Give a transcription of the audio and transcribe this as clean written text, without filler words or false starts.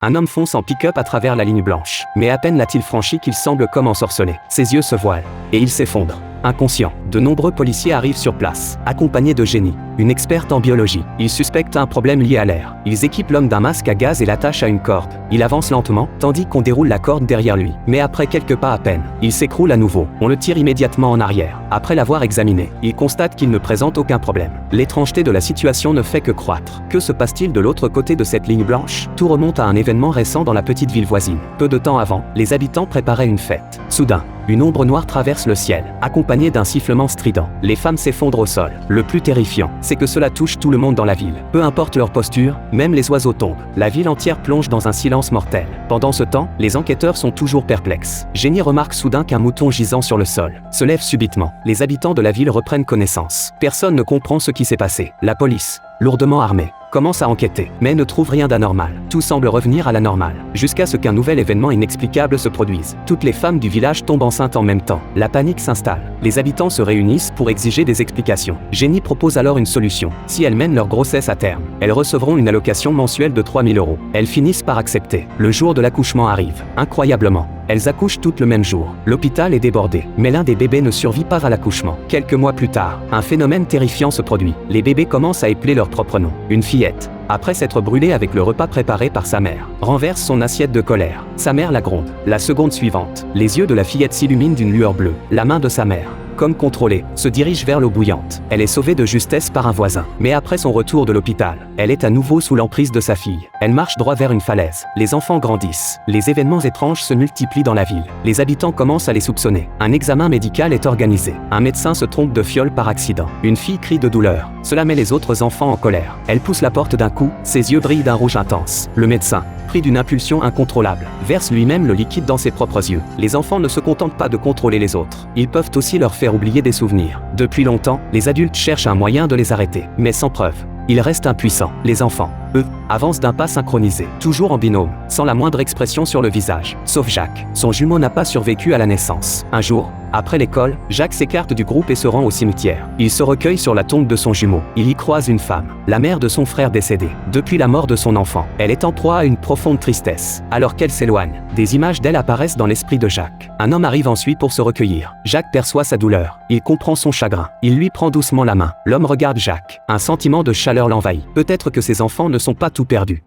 Un homme fonce en pick-up à travers la ligne blanche. Mais à peine l'a-t-il franchi qu'il semble comme ensorcelé. Ses yeux se voilent. Et il s'effondre. Inconscient. De nombreux policiers arrivent sur place, accompagnés de Jenny, une experte en biologie. Ils suspectent un problème lié à l'air. Ils équipent l'homme d'un masque à gaz et l'attachent à une corde. Il avance lentement, tandis qu'on déroule la corde derrière lui. Mais après quelques pas à peine, il s'écroule à nouveau. On le tire immédiatement en arrière. Après l'avoir examiné, il constate qu'il ne présente aucun problème. L'étrangeté de la situation ne fait que croître. Que se passe-t-il de l'autre côté de cette ligne blanche? Tout remonte à un événement récent dans la petite ville voisine. Peu de temps avant, les habitants préparaient une fête. Soudain, une ombre noire traverse le ciel, accompagnée d'un sifflement strident. Les femmes s'effondrent au sol. Le plus terrifiant, c'est que cela touche tout le monde dans la ville. Peu importe leur posture, même les oiseaux tombent. La ville entière plonge dans un silence mortel. Pendant ce temps, les enquêteurs sont toujours perplexes. Jenny remarque soudain qu'un mouton gisant sur le sol se lève subitement. Les habitants de la ville reprennent connaissance. Personne ne comprend ce qui s'est passé. La police, lourdement armée, commence à enquêter, mais ne trouve rien d'anormal. Tout semble revenir à la normale, jusqu'à ce qu'un nouvel événement inexplicable se produise. Toutes les femmes du village tombent enceintes en même temps. La panique s'installe. Les habitants se réunissent pour exiger des explications. Jenny propose alors une solution. Si elles mènent leur grossesse à terme, elles recevront une allocation mensuelle de 3 000 €. Elles finissent par accepter. Le jour de l'accouchement arrive. Incroyablement, elles accouchent toutes le même jour. L'hôpital est débordé, mais l'un des bébés ne survit pas à l'accouchement. Quelques mois plus tard, un phénomène terrifiant se produit. Les bébés commencent à épeler leur propre nom. Une fillette, après s'être brûlée avec le repas préparé par sa mère, renverse son assiette de colère. Sa mère la gronde. La seconde suivante, les yeux de la fillette s'illuminent d'une lueur bleue. La main de sa mère, comme contrôlée, se dirige vers l'eau bouillante. Elle est sauvée de justesse par un voisin. Mais après son retour de l'hôpital, elle est à nouveau sous l'emprise de sa fille. Elle marche droit vers une falaise. Les enfants grandissent. Les événements étranges se multiplient dans la ville. Les habitants commencent à les soupçonner. Un examen médical est organisé. Un médecin se trompe de fiole par accident. Une fille crie de douleur. Cela met les autres enfants en colère. Elle pousse la porte d'un coup, ses yeux brillent d'un rouge intense. Le médecin, pris d'une impulsion incontrôlable, verse lui-même le liquide dans ses propres yeux. Les enfants ne se contentent pas de contrôler les autres. Ils peuvent aussi leur faire oublier des souvenirs. Depuis longtemps, les adultes cherchent un moyen de les arrêter, mais sans preuve. Ils restent impuissants. Les enfants, eux, avancent d'un pas synchronisé, toujours en binôme, sans la moindre expression sur le visage. Sauf Jacques. Son jumeau n'a pas survécu à la naissance. Un jour, après l'école, Jacques s'écarte du groupe et se rend au cimetière. Il se recueille sur la tombe de son jumeau. Il y croise une femme, la mère de son frère décédé. Depuis la mort de son enfant, elle est en proie à une profonde tristesse. Alors qu'elle s'éloigne, des images d'elle apparaissent dans l'esprit de Jacques. Un homme arrive ensuite pour se recueillir. Jacques perçoit sa douleur. Il comprend son chagrin. Il lui prend doucement la main. L'homme regarde Jacques. Un sentiment de chaleur l'envahit. Peut-être que ses enfants ne sont pas tout perdus.